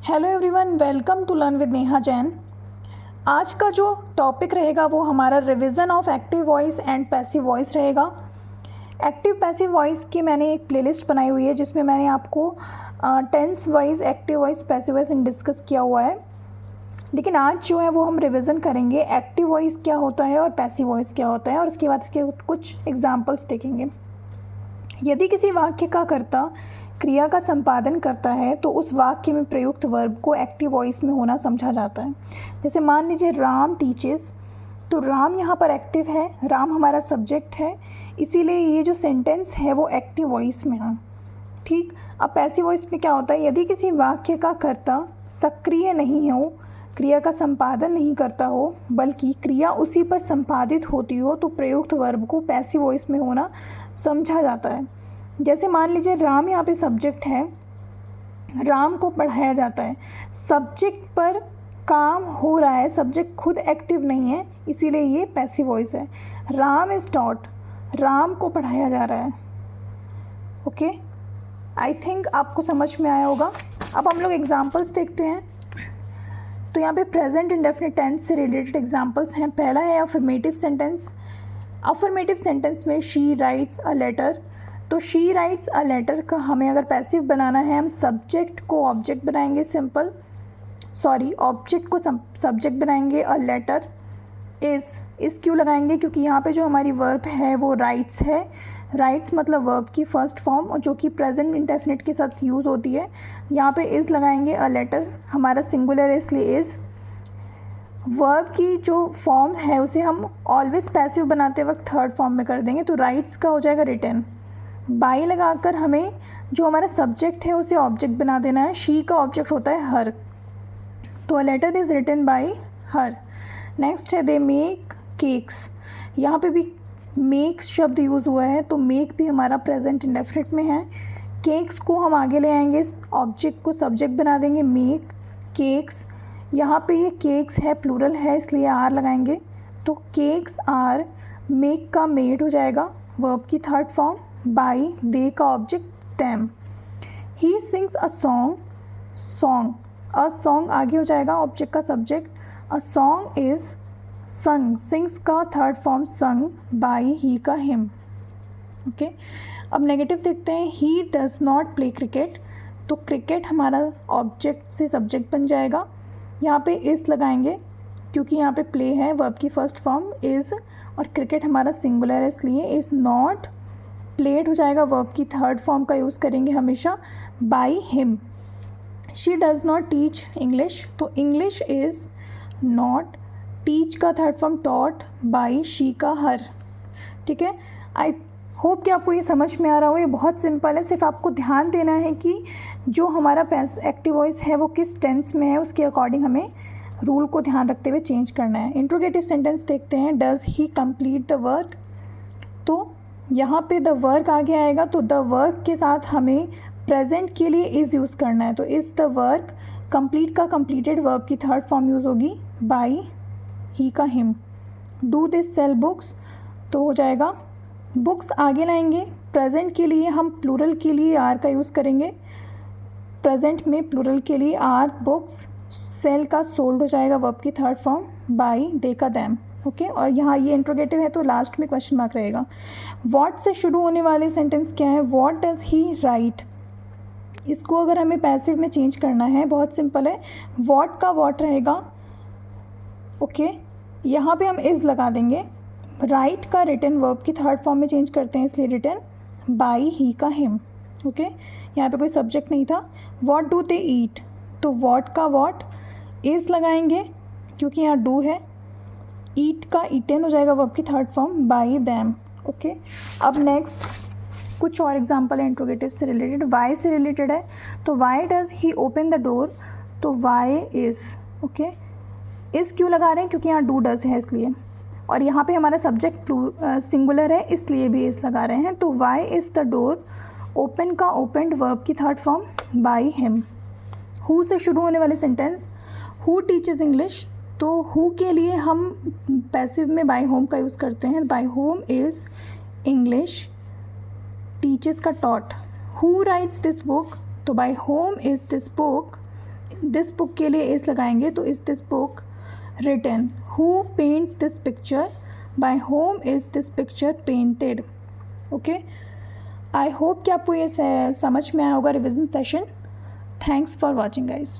Hello everyone, welcome to learn with Neha Jain. आज का जो टॉपिक रहेगा वो हमारा revision of active voice and passive voice रहेगा। एक्टिव पैसिव वॉइस की मैंने एक प्लेलिस्ट बनाई हुई है जिसमें मैंने आपको tense wise active voice passive voice discuss किया हुआ है। लेकिन आज जो है वो हम रिवीजन करेंगे एक्टिव वॉइस क्या होता है और पैसिव वॉइस क्या होता है, और उसके बाद इसके कुछ एग्जाम्पल्स देखेंगे। यदि किसी वाक्य का कर्ता क्रिया का संपादन करता है तो उस वाक्य में प्रयुक्त वर्ब को एक्टिव वॉइस में होना समझा जाता है। जैसे मान लीजिए राम टीचेस, तो राम यहाँ पर एक्टिव है, राम हमारा सब्जेक्ट है, इसीलिए ये जो सेंटेंस है वो एक्टिव वॉइस में है। ठीक, अब पैसिव वॉइस में क्या होता है, यदि किसी वाक्य का कर्ता सक्रिय नहीं हो, क्रिया का संपादन नहीं करता हो, बल्कि क्रिया उसी पर संपादित होती हो, तो प्रयुक्त वर्ब को पैसिव वॉइस में होना समझा जाता है। जैसे मान लीजिए राम यहाँ पे सब्जेक्ट है, राम को पढ़ाया जाता है, सब्जेक्ट पर काम हो रहा है, सब्जेक्ट खुद एक्टिव नहीं है, इसीलिए ये पैसिव वॉइस है। राम इज़ टॉट, राम को पढ़ाया जा रहा है। ओके, आई थिंक आपको समझ में आया होगा। अब हम लोग एग्जाम्पल्स देखते हैं। तो यहाँ पे प्रेजेंट इंडेफिनिट टेंस से रिलेटेड एग्जाम्पल्स हैं। पहला है अफर्मेटिव सेंटेंस। अफर्मेटिव सेंटेंस में शी राइट्स अ लेटर, तो शी राइट्स अ लेटर का हमें अगर पैसिव बनाना है, हम सब्जेक्ट को ऑब्जेक्ट बनाएंगे, ऑब्जेक्ट को सब्जेक्ट बनाएंगे। अ लेटर इस क्यों लगाएंगे, क्योंकि यहाँ पे जो हमारी वर्ब है वो राइट्स है। राइट्स मतलब वर्ब की फर्स्ट फॉर्म, और जो कि प्रेजेंट इंडेफिनिट के साथ यूज़ होती है। यहाँ पे इज़ लगाएंगे। अ लेटर हमारा सिंगुलर है, इसलिए इज़। वर्ब की जो फॉर्म है उसे हम ऑलवेज पैसिव बनाते वक्त थर्ड फॉर्म में कर देंगे, तो राइट्स का हो जाएगा रिटन। बाई लगाकर हमें जो हमारा सब्जेक्ट है उसे ऑब्जेक्ट बना देना है। शी का ऑब्जेक्ट होता है हर, तो a letter is written by her. Next है दे मेक केक्स, यहाँ पे भी मेक शब्द यूज़ हुआ है, तो मेक भी हमारा प्रेजेंट इंडेफिनिट में है। केक्स को हम आगे ले आएंगे, ऑब्जेक्ट को सब्जेक्ट बना देंगे, मेक केक्स। यहाँ पे ये केक्स है, प्लूरल है, इसलिए आर लगाएंगे, तो केक्स आर। मेक का मेड हो जाएगा, वर्ब की थर्ड फॉर्म। बाई दे का object them. He sings a song, a song आगे हो जाएगा, ऑब्जेक्ट का सब्जेक्ट। अ सॉन्ग इज संग, सिंग्स का थर्ड फॉर्म संग, बाई ही का हिम। ओके, अब नेगेटिव देखते हैं। He does not play cricket, तो क्रिकेट हमारा ऑब्जेक्ट से सब्जेक्ट बन जाएगा। यहाँ पे इस लगाएंगे क्योंकि यहाँ पे प्ले है, वर्ब की फर्स्ट फॉर्म इज़, और क्रिकेट हमारा सिंगुलर है, इसलिए इज़ नॉट प्लेड हो जाएगा, वर्ब की थर्ड फॉर्म का यूज़ करेंगे हमेशा, by him. She does not teach English, तो इंग्लिश इज़ नॉट, टीच का third form taught, by she का हर। ठीक है, आई होप कि आपको ये समझ में आ रहा हो। ये बहुत सिंपल है, सिर्फ आपको ध्यान देना है कि जो हमारा एक्टिव वॉइस है वो किस टेंस में है, उसके अकॉर्डिंग हमें रूल को ध्यान रखते हुए चेंज करना है। इंट्रोगेटिव सेंटेंस देखते हैं। Does he complete the work, तो यहाँ पे द वर्क आगे आएगा, तो द वर्क के साथ हमें प्रेजेंट के लिए इज़ यूज़ करना है, तो इज़ द वर्क। कंप्लीट का कंप्लीटेड वर्ब की थर्ड फॉर्म यूज़ होगी, बाई ही का him. Do this sell books, तो हो जाएगा बुक्स आगे लाएंगे, प्रेजेंट के लिए हम प्लूरल के लिए आर का यूज़ करेंगे, प्रेजेंट में प्लूरल के लिए आर बुक्स। सेल का सोल्ड हो जाएगा, वर्ब की थर्ड फॉर्म, बाई दे का दैम। ओके, और यहाँ ये इंट्रोगेटिव है तो लास्ट में क्वेश्चन मार्क रहेगा। व्हाट से शुरू होने वाले सेंटेंस क्या है, व्हाट डज़ ही राइट, इसको अगर हमें पैसिव में चेंज करना है, बहुत सिंपल है, व्हाट का व्हाट रहेगा। ओके, यहाँ पे हम इज़ लगा देंगे। राइट का रिटन वर्ब की थर्ड फॉर्म में चेंज करते हैं, इसलिए रिटन बाई ही का हिम। ओके, यहाँ पे कोई सब्जेक्ट नहीं था। व्हाट डू दे ईट, तो व्हाट का व्हाट इज़ लगाएंगे क्योंकि यहाँ डू है, ईट का ईटन हो जाएगा, वर्ब की third form, by them. Okay, अब नेक्स्ट कुछ और एग्जांपल है इंट्रोगेटिव से रिलेटेड। वाई से रिलेटेड है, तो why does he open the door, तो वाई इज़। ओके, इज़ क्यों लगा रहे हैं, क्योंकि यहाँ डू डज़ है इसलिए, और यहाँ पे हमारा सब्जेक्ट सिंगुलर है, इसलिए भी इज़ लगा रहे हैं, तो why is the door. Open का ओपनड, वर्ब की third form, by him. Who से शुरू होने वाले सेंटेंस, हु टीचेस इंग्लिश, तो हु के लिए हम पैसिव में बाय होम का यूज़ करते हैं, by whom is English, teaches का taught. Who writes this book, तो by whom is this book this book के लिए इस लगाएंगे तो is this book written, who paints this picture, by whom is this picture painted. Okay, I hope कि आपको ये समझ में आया होगा revision session. Thanks for watching guys.